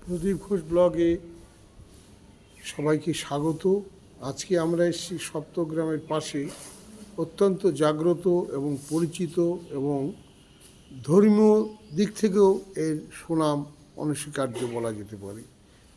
প্রদীপ ঘোষ ব্লগে সবাইকে স্বাগত। আজকে আমরা এসেছি সপ্তগ্রামের পাশে অত্যন্ত জাগ্রত এবং পরিচিত এবং ধর্মীয় দিক থেকেও এর সুনাম অনস্বীকার্য বলা যেতে পারে,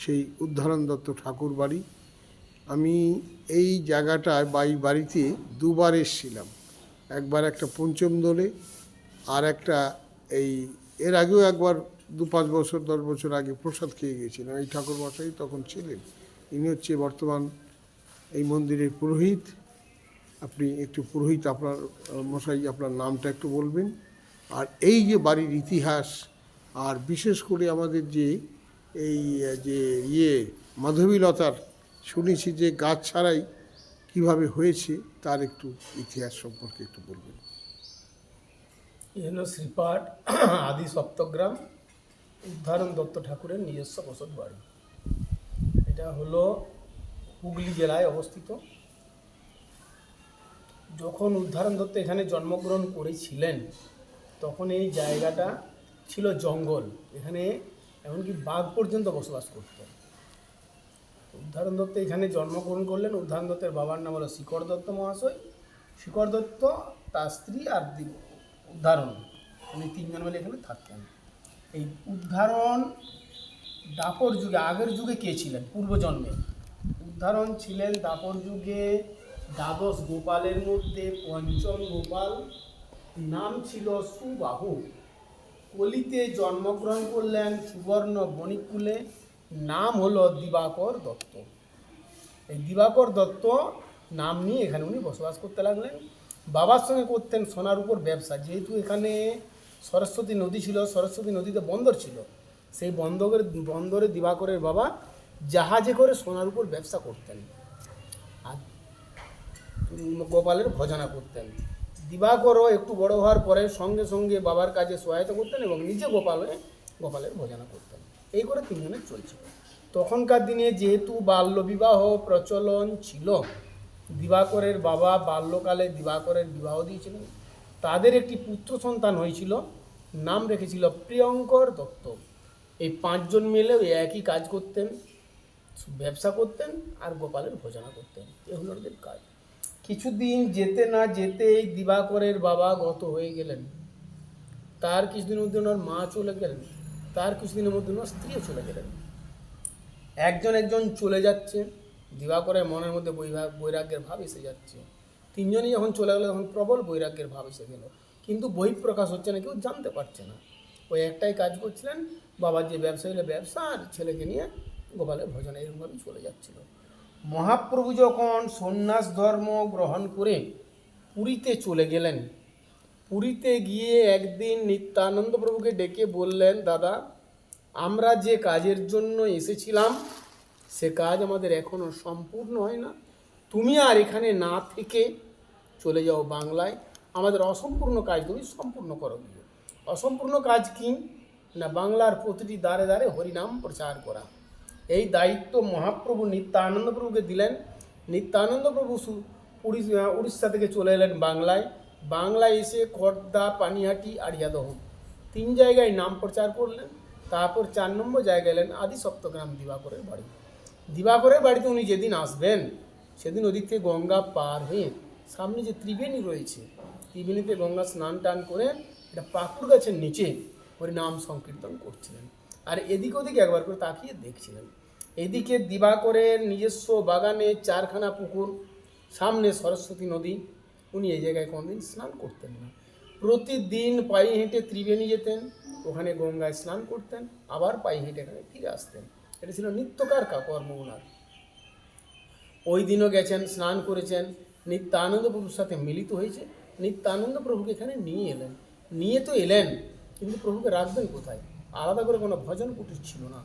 সেই উদ্ধারণ দত্ত ঠাকুর বাড়ি। আমি এই জায়গাটায় বা এই বাড়িতে দুবার এসেছিলাম, একবার একটা পঞ্চম দোলে, আর একটা এর আগেও একবার 2-5 বছর 10 বছর আগে প্রসাদ খেয়ে গিয়েছিলাম। এই ঠাকুর মশাই তখন ছিলেন। ইনি হচ্ছে বর্তমান এই মন্দিরের পুরোহিত। আপনি একটু পুরোহিত আপনার মশাই আপনার নামটা একটু বলবেন, আর এই যে বাড়ির ইতিহাস, আর বিশেষ করে আমাদের যে এই যে মাধবীলতার শুনেছি যে গাছ ছাড়াই কিভাবে হয়েছে, তার একটু ইতিহাস সম্পর্কে একটু বলবেন। এ হলো শ্রীপাঠ আদি সপ্তগ্রাম উদ্ধারণ দত্ত ঠাকুরের নিজস্ব বসত বাড়ি। এটা হলো হুগলি জেলায় অবস্থিত। যখন উদ্ধারণ দত্ত এখানে জন্মগ্রহণ করেছিলেন তখন এই জায়গাটা ছিল জঙ্গল, এখানে এমনকি বাঘ পর্যন্ত বসবাস করত। উদ্ধারণ দত্ত এখানে জন্মগ্রহণ করলেন। উদ্ধারণ দত্তের বাবার নাম হলো শিকর দত্ত মহাশয়। শিকর দত্ত, তার স্ত্রী আর উদ্ধারণ, উনি তিনজন মিলে এখানে থাকতেন। এই উদ্ধারণ দাপর যুগে, আগের যুগে কে ছিলেন? পূর্বজন্মে উদ্ধারণ ছিলেন দাপর যুগে দ্বাদশ গোপালের মধ্যে পঞ্চম গোপাল, নাম ছিল সুবাহু। কলিতে জন্মগ্রহণ করলেন সুবর্ণ বণিককুলে, নাম হলো দিবাকর দত্ত। এই দিবাকর দত্ত নাম নিয়ে এখানে উনি বসবাস করতে লাগলেন। বাবার সঙ্গে করতেন সোনার উপর ব্যবসা। যেহেতু এখানে সরস্বতী নদী ছিল, সরস্বতী নদীতে বন্দর ছিল, সেই বন্দরে দিবাকরের বাবা জাহাজে করে সোনার উপর ব্যবসা করতেন আর গোপালের ভজনা করতেন। দিবাকরও একটু বড় হওয়ার পরে সঙ্গে সঙ্গে বাবার কাজে সহায়তা করতেন এবং নিজে গোপালের ভজনা করতেন। এই করে তিনজনের চলছিল। তখনকার দিনে যেহেতু বাল্যবিবাহ প্রচলন ছিল, দিবাকরের বাবা বাল্যকালে দিবাকরের বিবাহ দিয়েছিলেন। তাদের একটি পুত্র সন্তান হয়েছিল, নাম রেখেছিল প্রিয়ঙ্কর দত্ত। এই 5 জন মিলে একই কাজ করতেন, ব্যবসা করতেন আর গোপালের ভজনা করতেন। এ হলো ওদের কাজ। কিছুদিন যেতে না যেতেই দিবাকরের বাবা গত হয়ে গেলেন। তার কিছুদিনের মধ্যে ওনার মা চলে গেলেন, তার কিছুদিনের মধ্যে ওনার স্ত্রীও চলে গেলেন। একজন চলে যাচ্ছে, দিবাকরের মনের মধ্যে বৈরাগ্যের ভাব এসে যাচ্ছে। তিনজনই যখন চলে গেল তখন প্রবল বৈরাগ্যের ভাব এসে গেল, কিন্তু বহিঃপ্রকাশ হচ্ছে না, কেউ জানতে পারছে না। ওই একটাই কাজ করছিলেন, বাবার যে ব্যবসা হলে ব্যবসা, আর ছেলেকে নিয়ে গোপালের ভজনা, এরকমভাবেই চলে যাচ্ছিল। মহাপ্রভু যখন সন্ন্যাস ধর্ম গ্রহণ করে পুরীতে চলে গেলেন, পুরীতে গিয়ে একদিন নিত্যানন্দ প্রভুকে ডেকে বললেন, দাদা, আমরা যে কাজের জন্য এসেছিলাম সে কাজ আমাদের এখনও সম্পূর্ণ হয় না। তুমি আর এখানে না থেকে চলে যাও বাংলায়, আমাদের অসম্পূর্ণ কাজ তুমি সম্পূর্ণ করো। অসম্পূর্ণ কাজ কি না? বাংলার প্রতিটি দ্বারে দ্বারে হরিনাম প্রচার করা। এই দায়িত্ব মহাপ্রভু নিত্যানন্দ প্রভুকে দিলেন। নিত্যানন্দ প্রভু উড়িষ্যা থেকে চলে এলেন বাংলায় এসে খর্দা, পানিহাটি, আড়িয়াদহ 3 জায়গায় নাম প্রচার করলেন। তারপর 4 নম্বর জায়গায় এলেন আদি সপ্তগ্রাম দিবাকরের বাড়ি। দিবাকরের বাড়িতে উনি যেদিন আসবেন সেদিন ওদিক থেকে গঙ্গা পার হয়ে সামনে যে ত্রিবেণী রয়েছে, ত্রিবেণীতে গঙ্গা স্নান টান করে একটা পাকুড় গাছের নিচে হরিনাম সংকীর্তন করছিলেন, আর এদিক ওদিক একবার করে তাকিয়ে দেখছিলেন। এদিকে দিবাকরের নিজস্ব বাগানে 4খানা পুকুর, সামনে সরস্বতী নদী। উনি এই জায়গায় কোনোদিন স্নান করতেন না। প্রতিদিন পায়ে হেঁটে ত্রিবেণী যেতেন, ওখানে গঙ্গায় স্নান করতেন, আবার পায়ে হেঁটে এখানে ফিরে আসতেন। এটা ছিল নিত্যকার কর্ম ওনার। ওই দিনও গেছেন, স্নান করেছেন, নিত্যানন্দ প্রভুর সাথে মিলিত হয়েছে। নিত্যানন্দ প্রভুকে এখানে নিয়ে তো এলেন, কিন্তু প্রভুকে রাখবেন কোথায়? আলাদা করে কোনো ভজন কুটির ছিল না।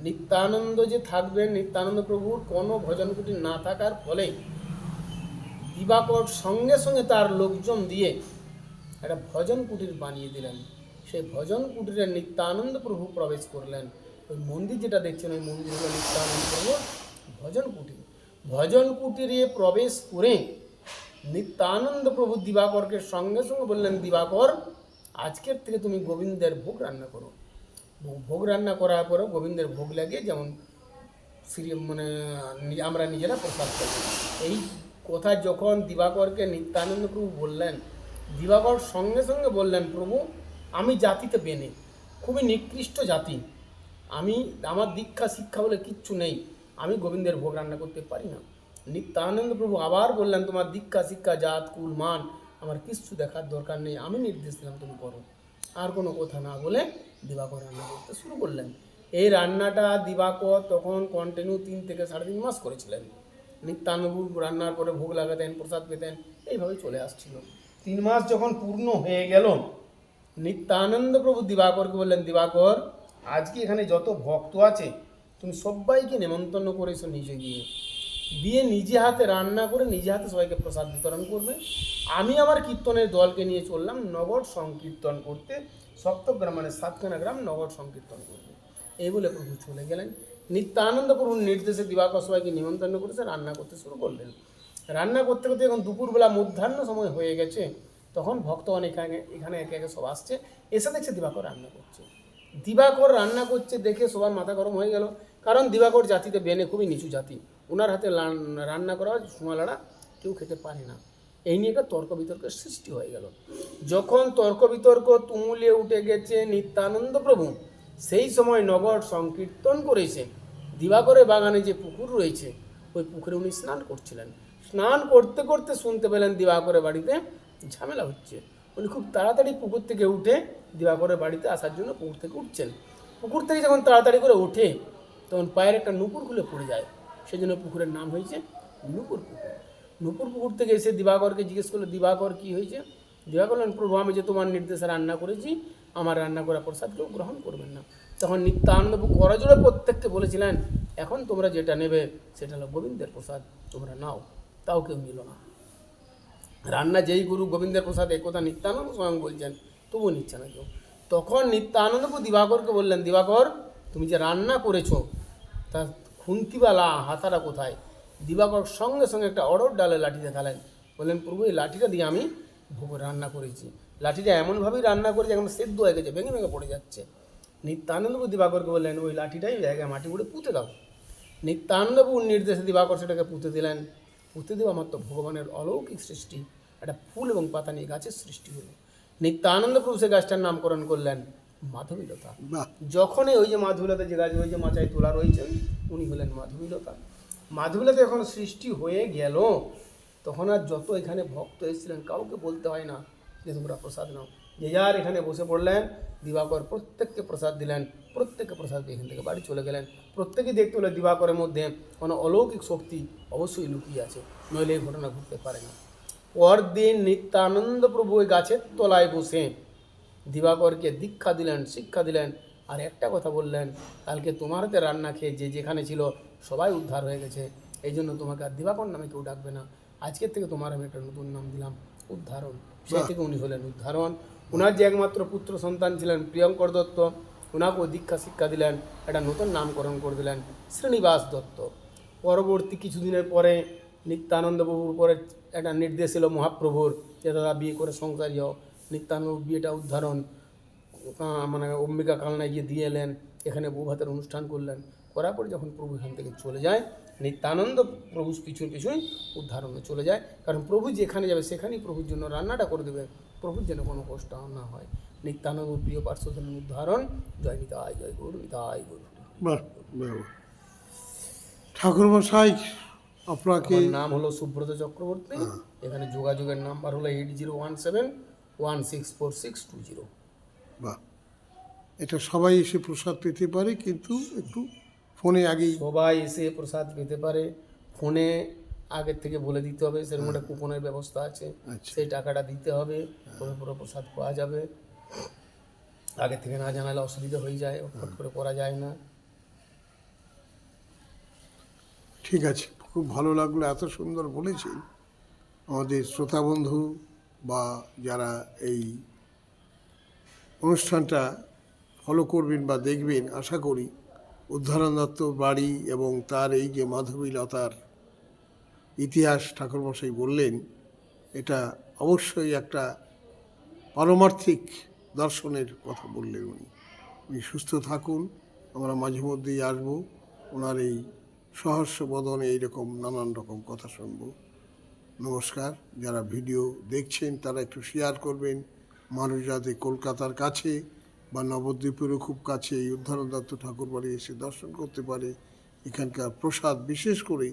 নিত্যানন্দ যে থাকবেন, নিত্যানন্দ প্রভুর কোনো ভজন কুটির না থাকার ফলে দিবাকর সঙ্গে সঙ্গে তার লোকজন দিয়ে একটা ভজন কুটির বানিয়ে দিলেন। সেই ভজন কুটিরে নিত্যানন্দ প্রভু প্রবেশ করলেন। ওই মন্দির যেটা দেখছেন, ওই মন্দির হল নিত্যানন্দ প্রভুর ভজন কুটির। ভজন কুটিরে প্রবেশ করে নিত্যানন্দ প্রভু দিবাকরকে সঙ্গে সঙ্গে বললেন, দিবাকর, আজকের থেকে তুমি গোবিন্দের ভোগ রান্না করো। ভোগ রান্না করার পরে গোবিন্দের ভোগ লাগিয়ে যেমন মানে আমরা নিজেরা প্রসাদ করি। এই কথা যখন দিবাকরকে নিত্যানন্দ প্রভু বললেন, দিবাকর সঙ্গে সঙ্গে বললেন, প্রভু আমি জাতিতে বেনে, খুবই নিকৃষ্ট জাতি, আমি আমার দীক্ষা শিক্ষা বলে কিচ্ছু নেই, আমি গোবিন্দের ভোগ রান্না করতে পারি না। নিত্যানন্দ প্রভু আবার বললেন, তোমার দীক্ষা শিক্ষা জাত কুল মান আমার কিচ্ছু দেখার দরকার নেই, আমি নির্দেশ দিলাম তুমি করো। আর কোনো কথা না বলে দিবাকর রান্না করতে শুরু করলেন। এই রান্নাটা দিবাকর তখন কন্টিনিউ 3 থেকে 3.5 মাস করেছিলেন। নিত্যানন্দ রান্নার পরে ভোগ লাগাতেন, প্রসাদ পেতেন, এইভাবে চলে আসছিল। 3 মাস যখন পূর্ণ হয়ে গেল, নিত্যানন্দ প্রভু দিবাকরকে বললেন, দিবাকর আজকে এখানে যত ভক্ত আছে তুমি সবাইকে নেমন্তন্ন করেছো নিজে গিয়ে, দিয়ে নিজে হাতে রান্না করে নিজে হাতে সবাইকে প্রসাদ বিতরণ করবে। আমি আমার কীর্তনের দলকে নিয়ে চললাম নগর সংকীর্তন করতে, সপ্তগ্রাম মানে 7খানা গ্রাম নগর সংকীর্তন করবে। এই বলে প্রভু চলে গেলেন। নিত্যানন্দ প্রভুর নির্দেশে দিবাকর সবাইকে নিমন্ত্রণ করেছে, রান্না করতে শুরু করলেন। রান্না করতে করতে এখন দুপুরবেলা মধ্যাহ্ন সময় হয়ে গেছে, তখন ভক্তগণ এখানে একে একে সব আসছে, এসে দেখছে দিবাকর রান্না করছে। দিবাকর রান্না করছে দেখে সবার মাথা গরম হয়ে গেল, কারণ দিবাকর জাতিতে বেনে খুবই নিচু জাতি, ওনার হাতে রান্না করা সোনালাড়া কেউ খেতে পারে না। এই নিয়ে একটা তর্ক বিতর্কের সৃষ্টি হয়ে গেল। যখন তর্ক বিতর্ক তুমুলে উঠে গেছে নিত্যানন্দ প্রভু সেই সময় নগর সংকীর্তন করেছে। দিবাকরের বাগানে যে পুকুর রয়েছে ওই পুকুরে উনি স্নান করছিলেন। স্নান করতে করতে শুনতে পেলেন দিবাকরের বাড়িতে ঝামেলা হচ্ছে। উনি খুব তাড়াতাড়ি পুকুর থেকে উঠে দিবাকরের বাড়িতে আসার জন্য পুকুর থেকে উঠছেন। পুকুর থেকে যখন তাড়াতাড়ি করে ওঠে তখন পায়ের একটা নুপুর খুলে পড়ে যায়, সেই জন্য পুকুরের নাম হয়েছে নুপুর পুকুর। নুপুর পুকুর থেকে এসে দিবাকরকে জিজ্ঞেস করলো, দিবাকর কি হয়েছে? দিবাকর বললেন, প্রভু আমি যে তোমার নির্দেশে রান্না করেছি, আমার রান্না করা প্রসাদ কেউ গ্রহণ করবেন না। তখন নিত্যানন্দ করজোড়ে প্রত্যেককে বলেছিলেন, এখন তোমরা যেটা নেবে সেটা হলো গোবিন্দের প্রসাদ, তোমরা নাও। তাও কেউ নিল না। রান্না যেই গুরু গোবিন্দের প্রসাদ, এই কথা নিত্যানন্দ স্বয়ং বলছেন, তবুও নিচ্ছে না কেউ। তখন নিত্যানন্দ দিবাকরকে বললেন, দিবাকর তুমি যে রান্না করেছো তার খুন্তিবালা হাতাটা কোথায়? দিবাকর সঙ্গে সঙ্গে একটা অড়র ডালে লাঠি দেখালেন, বললেন, প্রভু এই লাঠিটা দিয়ে আমি ভোগ রান্না করেছি। লাঠিটা এমনভাবেই রান্না করেছি এখন সেদ্ধ হয়ে গেছে, ভেঙে ভেঙে পড়ে যাচ্ছে। নিত্যানন্দ দিবাকরকে বললেন, ওই লাঠিটাই জায়গায় মাটি করে পুঁতে দাও। নিত্যানন্দবাবুর নির্দেশে দিবাকর সেটাকে পুঁতে দিলেন। পুঁতে দেওয়া মাত্র ভগবানের অলৌকিক সৃষ্টি, একটা ফুল এবং পাতা নিয়ে গাছের সৃষ্টি হলো। নিত্যানন্দ প্রভু সে গাছটার নামকরণ করলেন মাধবীলতা। যখনই ওই যে মাধবীলতা যে গাছ, ওই যে মাচায় তোলা রয়েছেন, উনি হলেন মাধবীলতা। মাধবীলতা যখন সৃষ্টি হয়ে গেল তখন আর যত এখানে ভক্ত এসেছিলেন কাউকে বলতে হয় না যে তোমরা প্রসাদ নাও, যে যার এখানে বসে পড়লেন। দিবাকর প্রত্যেককে প্রসাদ দিলেন, প্রত্যেককে প্রসাদ দিয়ে এখান থেকে বাড়ি চলে গেলেন। প্রত্যেকেই দেখতে হলে দিবাকরের মধ্যে কোনো অলৌকিক শক্তি অবশ্যই লুকিয়ে আছে, নইলে এই ঘটনা ঘটতে পারে না। পরদিন নিত্যানন্দ প্রভু ওই গাছের তলায় বসে দিবাকরকে দীক্ষা দিলেন, শিক্ষা দিলেন, আর একটা কথা বললেন, কালকে তোমার হাতে রান্না খেয়ে যে যেখানে ছিল সবাই উদ্ধার হয়ে গেছে, এই জন্য তোমাকে আর দিবাকর নামে কেউ ডাকবে না, আজকের থেকে তোমার আমি একটা নতুন নাম দিলাম উদ্ধারণ। সেই থেকে উনি হলেন উদ্ধারণ। ওনার যে একমাত্র পুত্র সন্তান ছিলেন প্রিয়ঙ্কর দত্ত, ওনাকেও দীক্ষা শিক্ষা দিলেন, একটা নতুন নামকরণ করে দিলেন শ্রীনিবাস দত্ত। পরবর্তী কিছুদিনের পরে নিত্যানন্দ প্রভুর উপরে একটা নির্দেশ ছিল মহাপ্রভুর, যে দাদা বিয়ে করে সংসারী হও। নিত্যানন্দ বিয়েটা উদ্ধারণ মানে অম্বিকা কালনায় গিয়ে দিয়ে এলেন, এখানে বৌভাতের অনুষ্ঠান করলেন। করার পর যখন প্রভু এখান থেকে চলে যায়, নিত্যানন্দ প্রভু পিছুই পিছুই উদ্ধারণে চলে যায়, কারণ প্রভু যেখানে যাবে সেখানেই প্রভুর জন্য রান্নাটা করে দেবে, প্রভুর যেন কোনো কষ্ট না হয়। নিত্যানন্দ প্রিয় পার্শ্বজন উদ্ধারণ। জয় নিতাই, জয় গৌর নিতাই গৌর। ঠাকুরমশাই আপনাকে, আমার নাম হলো সুব্রত চক্রবর্তী। এখানে যোগাযোগের নাম্বার হলো 8017164620। বাহ, এটা সবাই এসে প্রসাদ পেতে পারে, কিন্তু একটু ফোনে আগেই সবাই এসে প্রসাদ পেতে পারে, ফোনে আগের থেকে বলে দিতে হবে, সেরকম একটা কুপনের ব্যবস্থা আছে, সেই টাকাটা দিতে হবে, পুরো পুরো প্রসাদ পাওয়া যাবে। আগে থেকে না জানালে অসুবিধা হয়ে যায়, ফট করে করা যায় না। ঠিক আছে, খুব ভালো লাগলো, এত সুন্দর বলেছেন। আমাদের শ্রোতা বন্ধু বা যারা এই অনুষ্ঠানটা ফলো করবেন বা দেখবেন, আশা করি উদ্ধারণ দত্ত বাড়ি এবং তার এই যে মাধবীলতার ইতিহাস ঠাকুরমশাই বললেন, এটা অবশ্যই একটা পারমার্থিক দর্শনের কথা বললেন উনি। উনি সুস্থ থাকুন। আমরা মাঝে মধ্যেই আসবো, ওনার এই সহস্র বদনে এইরকম নানান রকম কথা শুনবো। নমস্কার। যারা ভিডিও দেখছেন তারা একটু শেয়ার করবেন, মানুষ যাতে কলকাতার কাছে বা নবদ্বীপেরও খুব কাছে এই উদ্ধারণ দত্ত ঠাকুর বাড়ি এসে দর্শন করতে পারে। এখানকার প্রসাদ, বিশেষ করে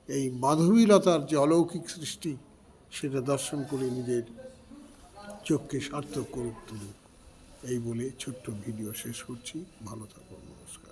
এই মাধবীলতার যে অলৌকিক সৃষ্টি, সেটা দর্শন করে নিজের চোখকে সার্থক করুক তুলুক। এই বলে ছোট্ট ভিডিও শেষ করছি। ভালো থাকুন। নমস্কার।